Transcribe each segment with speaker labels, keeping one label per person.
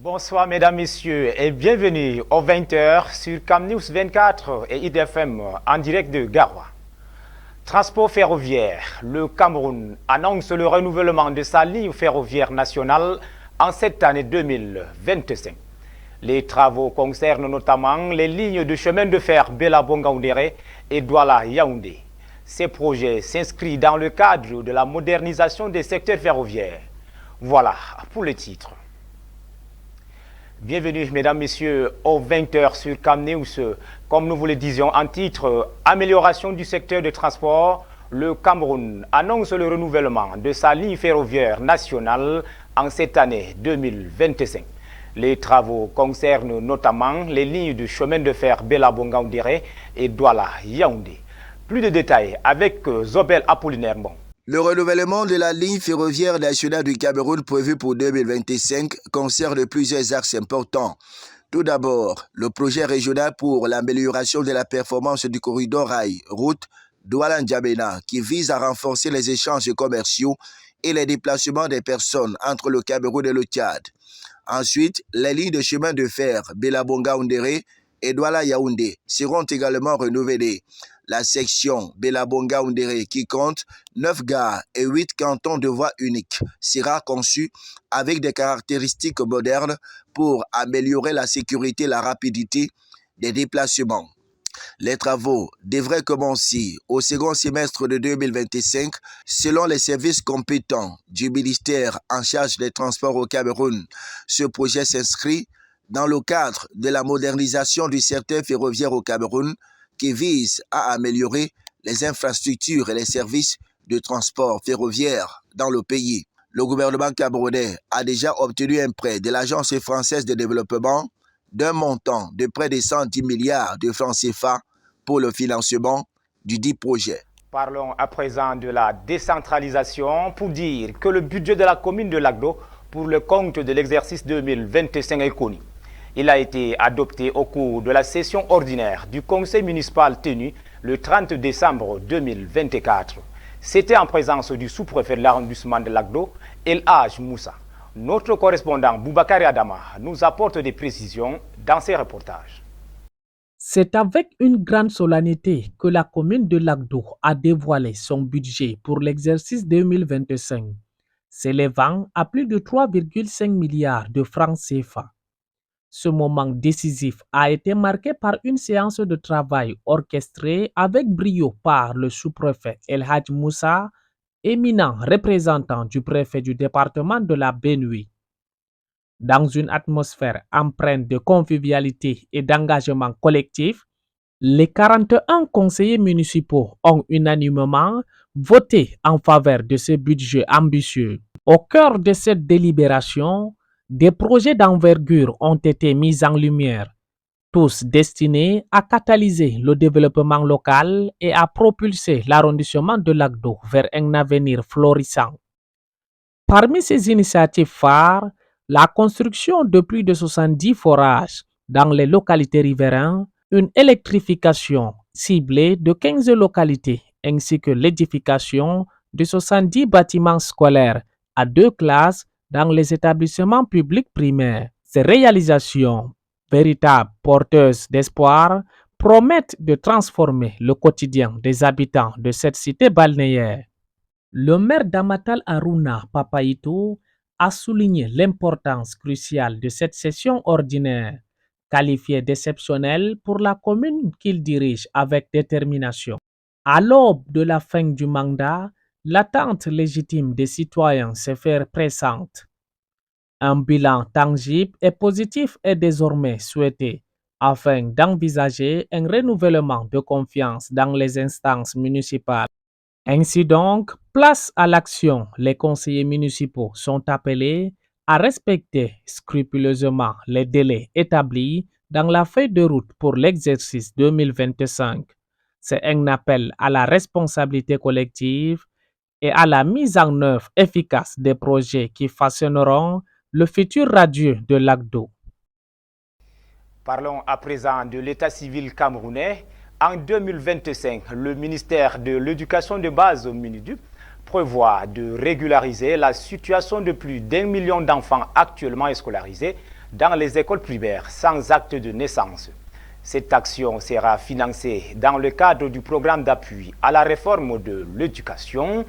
Speaker 1: Bonsoir mesdames, messieurs et bienvenue aux 20h sur Camnews 24 et IDFM en direct de Garoua. Transport ferroviaire, le Cameroun annonce le renouvellement de sa ligne ferroviaire nationale en cette année 2025. Les travaux concernent notamment les lignes de chemin de fer Bela-Bonga-Oundéré et Douala-Yaoundé. Ces projets s'inscrivent dans le cadre de la modernisation des secteurs ferroviaires. Voilà pour le titre. Bienvenue, mesdames, messieurs, aux 20h sur Camnews. Comme nous vous le disions en titre, amélioration du secteur de transport, le Cameroun annonce le renouvellement de sa ligne ferroviaire nationale en cette année 2025. Les travaux concernent notamment les lignes de chemin de fer Bela-Bonga-Oundéré et Douala-Yaoundé. Plus de détails avec Zobel Apollinaire.
Speaker 2: Le renouvellement de la ligne ferroviaire nationale du Cameroun prévu pour 2025 concerne plusieurs axes importants. Tout d'abord, le projet régional pour l'amélioration de la performance du corridor rail route Douala-N'Djamena qui vise à renforcer les échanges commerciaux et les déplacements des personnes entre le Cameroun et le Tchad. Ensuite, les lignes de chemin de fer Bela-Bonga-Oundéré et Douala-Yaoundé seront également renouvelées. La section Bela-Bonga-Oundéré, qui compte 9 gares et 8 cantons de voie unique, sera conçue avec des caractéristiques modernes pour améliorer la sécurité et la rapidité des déplacements. Les travaux devraient commencer au second semestre de 2025 selon les services compétents du ministère en charge des transports au Cameroun. Ce projet s'inscrit dans le cadre de la modernisation du secteur ferroviaire au Cameroun qui vise à améliorer les infrastructures et les services de transport ferroviaire dans le pays. Le gouvernement camerounais a déjà obtenu un prêt de l'Agence française de développement d'un montant de près de 110 milliards de francs CFA pour le financement du dit projet.
Speaker 1: Parlons à présent de la décentralisation pour dire que le budget de la commune de Lagdo pour le compte de l'exercice 2025 est connu. Il a été adopté au cours de la session ordinaire du conseil municipal tenu le 30 décembre 2024. C'était en présence du sous-préfet de l'arrondissement de Lagdo, El Hadj Moussa. Notre correspondant Boubacar Adama nous apporte des précisions dans ses reportages.
Speaker 3: C'est avec une grande solennité que la commune de Lagdo a dévoilé son budget pour l'exercice 2025, s'élevant à plus de 3,5 milliards de francs CFA. Ce moment décisif a été marqué par une séance de travail orchestrée avec brio par le sous-préfet El Hadj Moussa, éminent représentant du préfet du département de la Benue. Dans une atmosphère empreinte de convivialité et d'engagement collectif, les 41 conseillers municipaux ont unanimement voté en faveur de ce budget ambitieux. Au cœur de cette délibération, des projets d'envergure ont été mis en lumière, tous destinés à catalyser le développement local et à propulser l'arrondissement de Lagdo vers un avenir florissant. Parmi ces initiatives phares, la construction de plus de 70 forages dans les localités riveraines, une électrification ciblée de 15 localités ainsi que l'édification de 70 bâtiments scolaires à 2 classes dans les établissements publics primaires. Ces réalisations, véritables porteuses d'espoir, promettent de transformer le quotidien des habitants de cette cité balnéaire. Le maire d'Amatal Aruna Papaïtou a souligné l'importance cruciale de cette session ordinaire, qualifiée d'exceptionnelle pour la commune qu'il dirige avec détermination. À l'aube de la fin du mandat, l'attente légitime des citoyens se fait pressante. Un bilan tangible et positif est désormais souhaité afin d'envisager un renouvellement de confiance dans les instances municipales. Ainsi donc, place à l'action, les conseillers municipaux sont appelés à respecter scrupuleusement les délais établis dans la feuille de route pour l'exercice 2025. C'est un appel à la responsabilité collective et à la mise en œuvre efficace des projets qui façonneront le futur radieux de Lagdo.
Speaker 1: Parlons à présent de l'état civil camerounais. En 2025, le ministère de l'Éducation de base au MINUDUP prévoit de régulariser la situation de plus d'1 million d'enfants actuellement scolarisés dans les écoles primaires sans acte de naissance. Cette action sera financée dans le cadre du programme d'appui à la réforme de l'éducation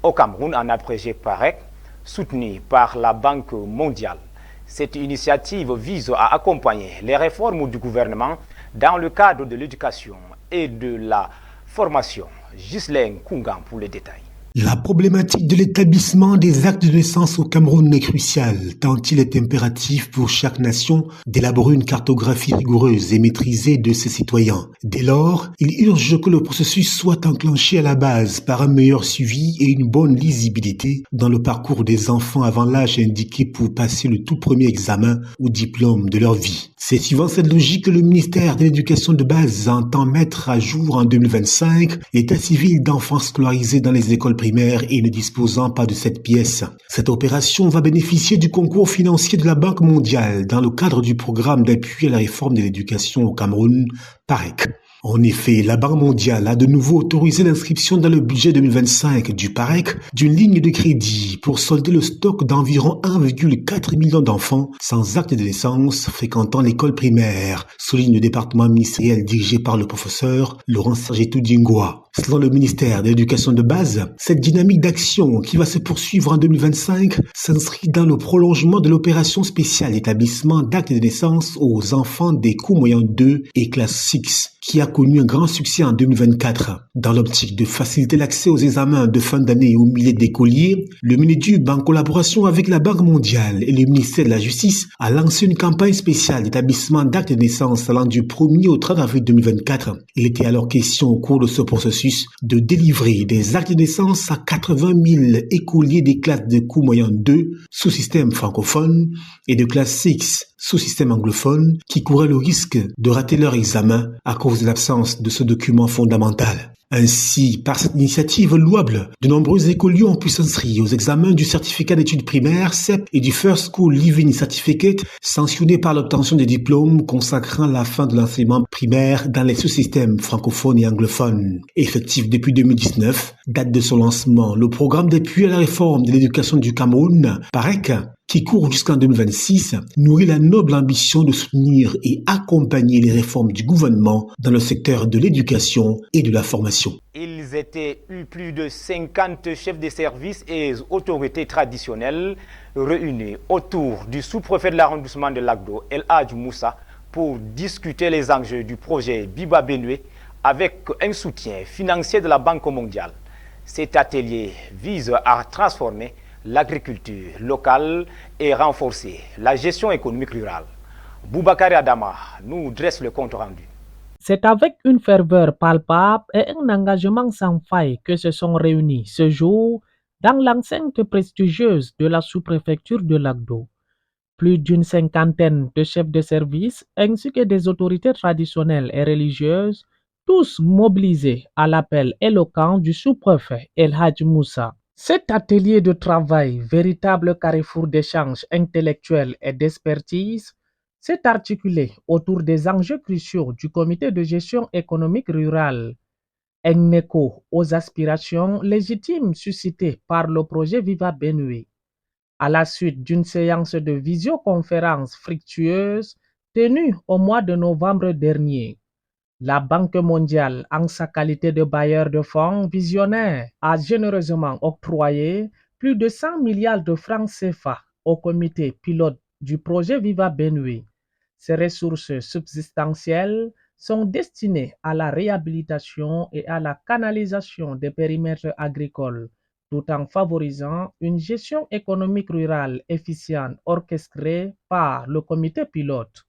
Speaker 1: au Cameroun en abrégé PAREC, soutenu par la Banque mondiale. Cette initiative vise à accompagner les réformes du gouvernement dans le cadre de l'éducation et de la formation. Ghislaine Koungan pour les détails.
Speaker 4: La problématique de l'établissement des actes de naissance au Cameroun est cruciale, tant il est impératif pour chaque nation d'élaborer une cartographie rigoureuse et maîtrisée de ses citoyens. Dès lors, il urge que le processus soit enclenché à la base par un meilleur suivi et une bonne lisibilité dans le parcours des enfants avant l'âge indiqué pour passer le tout premier examen ou diplôme de leur vie. C'est suivant cette logique que le ministère de l'Éducation de base entend mettre à jour en 2025 l'état civil d'enfants scolarisés dans les écoles primaires et ne disposant pas de cette pièce. Cette opération va bénéficier du concours financier de la Banque mondiale dans le cadre du programme d'appui à la réforme de l'éducation au Cameroun, PAREC. En effet, la Banque mondiale a de nouveau autorisé l'inscription dans le budget 2025 du PAREC d'une ligne de crédit pour solder le stock d'environ 1,4 million d'enfants sans acte de naissance fréquentant l'école primaire, souligne le département ministériel dirigé par le professeur Laurent Sergetou Dingwa. Selon le ministère de l'Éducation de base, cette dynamique d'action qui va se poursuivre en 2025 s'inscrit dans le prolongement de l'opération spéciale d'établissement d'actes de naissance aux enfants des cours moyens 2 et classe 6, qui a connu un grand succès en 2024. Dans l'optique de faciliter l'accès aux examens de fin d'année aux milliers d'écoliers, le Minidub, en collaboration avec la Banque mondiale et le ministère de la Justice, a lancé une campagne spéciale d'établissement d'actes de naissance allant du 1er au 30 avril 2024. Il était alors question au cours de ce processus de délivrer des actes de naissance à 80 000 écoliers des classes de cours moyen 2 sous système francophone et de classe 6 sous système anglophone qui couraient le risque de rater leur examen à cause de l'absence de ce document fondamental. Ainsi, par cette initiative louable, de nombreux écoliers ont pu s'inscrire aux examens du certificat d'études primaires CEP et du First School Living Certificate, sanctionnés par l'obtention des diplômes consacrant la fin de l'enseignement primaire dans les sous-systèmes francophones et anglophones. Effectif depuis 2019, date de son lancement, le programme d'appui à la réforme de l'éducation du Cameroun, PAREC, qui court jusqu'en 2026, nourrit la noble ambition de soutenir et accompagner les réformes du gouvernement dans le secteur de l'éducation et de la formation.
Speaker 1: Ils étaient plus de 50 chefs de service et autorités traditionnelles réunis autour du sous-préfet de l'arrondissement de Lagdo, El Hadj Moussa, pour discuter les enjeux du projet Biba Benue avec un soutien financier de la Banque mondiale. Cet atelier vise à transformer l'agriculture locale et renforcer la gestion économique rurale. Boubacar Adama nous dresse le compte rendu.
Speaker 3: C'est avec une ferveur palpable et un engagement sans faille que se sont réunis ce jour dans l'enceinte prestigieuse de la sous-préfecture de Lagdo. Plus d'une cinquantaine de chefs de service ainsi que des autorités traditionnelles et religieuses, tous mobilisés à l'appel éloquent du sous-préfet El Hadj Moussa. Cet atelier de travail, véritable carrefour d'échanges intellectuels et d'expertise, s'est articulé autour des enjeux cruciaux du comité de gestion économique rurale, un écho aux aspirations légitimes suscitées par le projet Viva Benue. À la suite d'une séance de visioconférence fructueuse tenue au mois de novembre dernier, la Banque mondiale, en sa qualité de bailleur de fonds visionnaire, a généreusement octroyé plus de 100 milliards de francs CFA au comité pilote du projet Viva Benue. Ces ressources substantielles sont destinées à la réhabilitation et à la canalisation des périmètres agricoles, tout en favorisant une gestion économique rurale efficiente orchestrée par le comité pilote.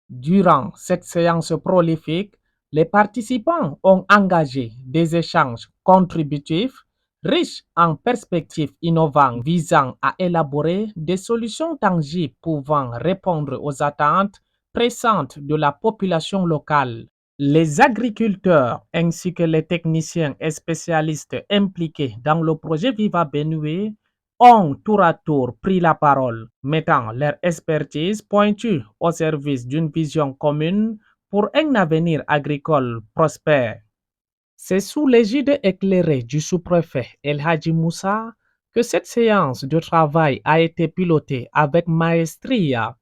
Speaker 3: Durant cette séance prolifique, les participants ont engagé des échanges contributifs riches en perspectives innovantes visant à élaborer des solutions tangibles pouvant répondre aux attentes pressantes de la population locale. Les agriculteurs ainsi que les techniciens et spécialistes impliqués dans le projet Viva Benue ont tour à tour pris la parole, mettant leur expertise pointue au service d'une vision commune pour un avenir agricole prospère. C'est sous l'égide éclairée du sous-préfet El Hadj Moussa que cette séance de travail a été pilotée avec maestria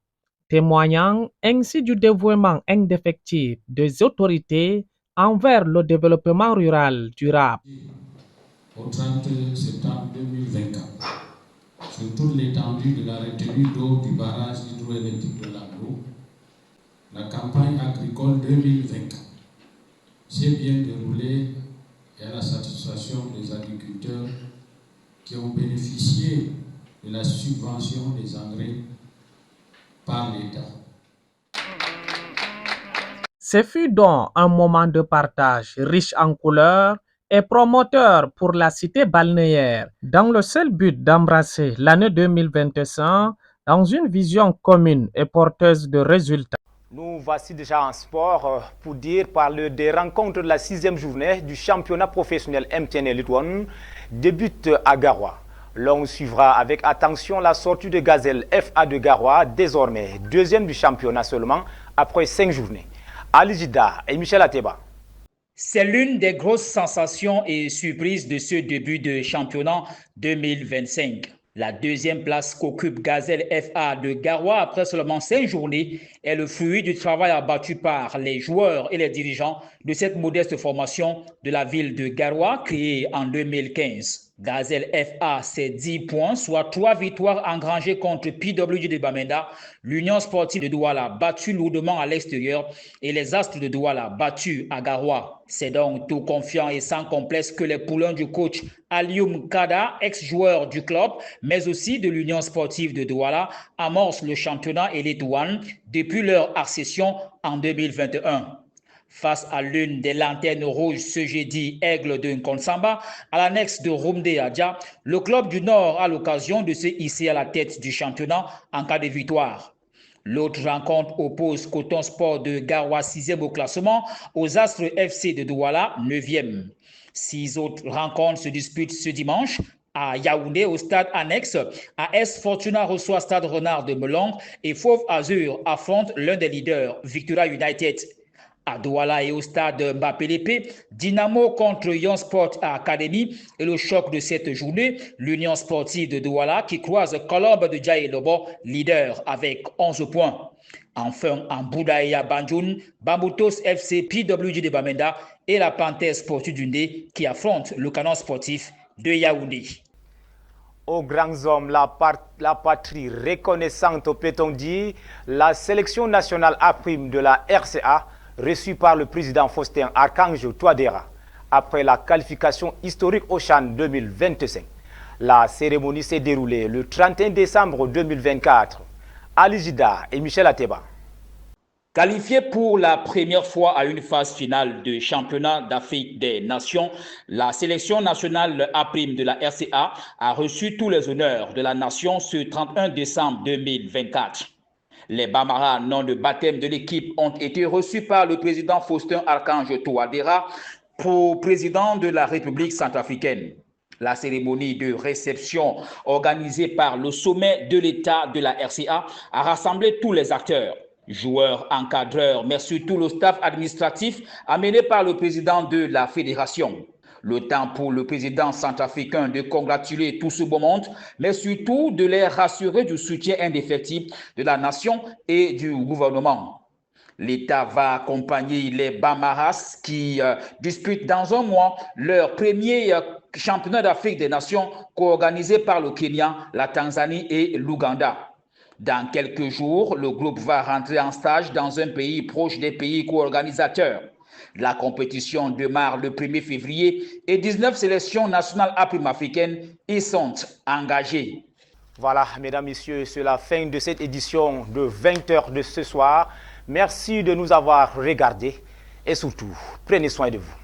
Speaker 3: témoignant ainsi du dévouement indéfectible des autorités envers le développement rural durable.
Speaker 5: Au 30 septembre 2024, sur toute l'étendue de la retenue d'eau du barrage hydroélectrique de l'Aglo, la campagne agricole 2024 s'est bien déroulée et à la satisfaction des agriculteurs qui ont bénéficié de la subvention des engrais par l'État.
Speaker 3: Ce fut donc un moment de partage riche en couleurs et promoteur pour la cité balnéaire, dans le seul but d'embrasser l'année 2025 dans une vision commune et porteuse de résultats.
Speaker 1: Nous voici déjà en sport pour parler des rencontres de la 6e journée du championnat professionnel MTN Elite One débute à Garoua. L'on suivra avec attention la sortie de Gazelle FA de Garoua, désormais deuxième du championnat seulement après 5 journées. Ali Jida et Michel Ateba.
Speaker 6: C'est l'une des grosses sensations et surprises de ce début de championnat 2025. La deuxième place qu'occupe Gazelle FA de Garoua après seulement 5 journées est le fruit du travail abattu par les joueurs et les dirigeants de cette modeste formation de la ville de Garoua créée en 2015. Gazelle FA, c'est 10 points, soit 3 victoires engrangées contre PWG de Bamenda, l'Union sportive de Douala battue lourdement à l'extérieur et les Astres de Douala battus à Garoua. C'est donc tout confiant et sans complexe que les poulains du coach Alioum Kada, ex-joueur du club, mais aussi de l'Union sportive de Douala, amorcent le championnat Elite One depuis leur accession en 2021. Face à l'une des lanternes rouges ce jeudi, Aigle de Nkonsamba, à l'annexe de Rumde Adja, le club du Nord a l'occasion de se hisser à la tête du championnat en cas de victoire. L'autre rencontre oppose Coton Sport de Garoua 6e au classement aux Astres FC de Douala 9e. 6 autres rencontres se disputent ce dimanche. À Yaoundé, au stade annexe, AS Fortuna reçoit Stade Renard de Melong et Fauve Azur affronte l'un des leaders, Victoria United. À Douala et au stade Mbappé-Lépé, Dynamo contre Yon Sport Academy et le choc de cette journée, l'Union sportive de Douala qui croise Colombe de Djaï Lobo, leader avec 11 points. Enfin, en Boudaïa Banjoun, Bamboutos FC PWG de Bamenda et la Panthère sportive du Ndé qui affrontent le canon sportif de Yaoundé.
Speaker 1: Aux grands hommes, la patrie reconnaissante, peut-on dire, la sélection nationale A' de la RCA reçue par le président Faustin Archange Touadéra après la qualification historique au CHAN 2025. La cérémonie s'est déroulée le 31 décembre 2024. Ali Jida et Michel Ateba.
Speaker 6: Qualifié pour la première fois à une phase finale de championnat d'Afrique des Nations, la sélection nationale A' de la RCA a reçu tous les honneurs de la nation ce 31 décembre 2024. Les Bambara, nom de baptême de l'équipe, ont été reçus par le président Faustin Archange Touadéra pour président de la République centrafricaine. La cérémonie de réception organisée par le sommet de l'État de la RCA a rassemblé tous les acteurs, joueurs, encadreurs, mais surtout le staff administratif amené par le président de la fédération. Le temps pour le président centrafricain de congratuler tout ce beau monde, mais surtout de les rassurer du soutien indéfectible de la nation et du gouvernement. L'État va accompagner les Bamaras qui disputent dans un mois leur premier championnat d'Afrique des Nations co-organisé par le Kenya, la Tanzanie et l'Ouganda. Dans quelques jours, le groupe va rentrer en stage dans un pays proche des pays co-organisateurs. La compétition démarre le 1er février et 19 sélections nationales africaines y sont engagées.
Speaker 1: Voilà, mesdames, messieurs, c'est la fin de cette édition de 20h de ce soir. Merci de nous avoir regardés et surtout, prenez soin de vous.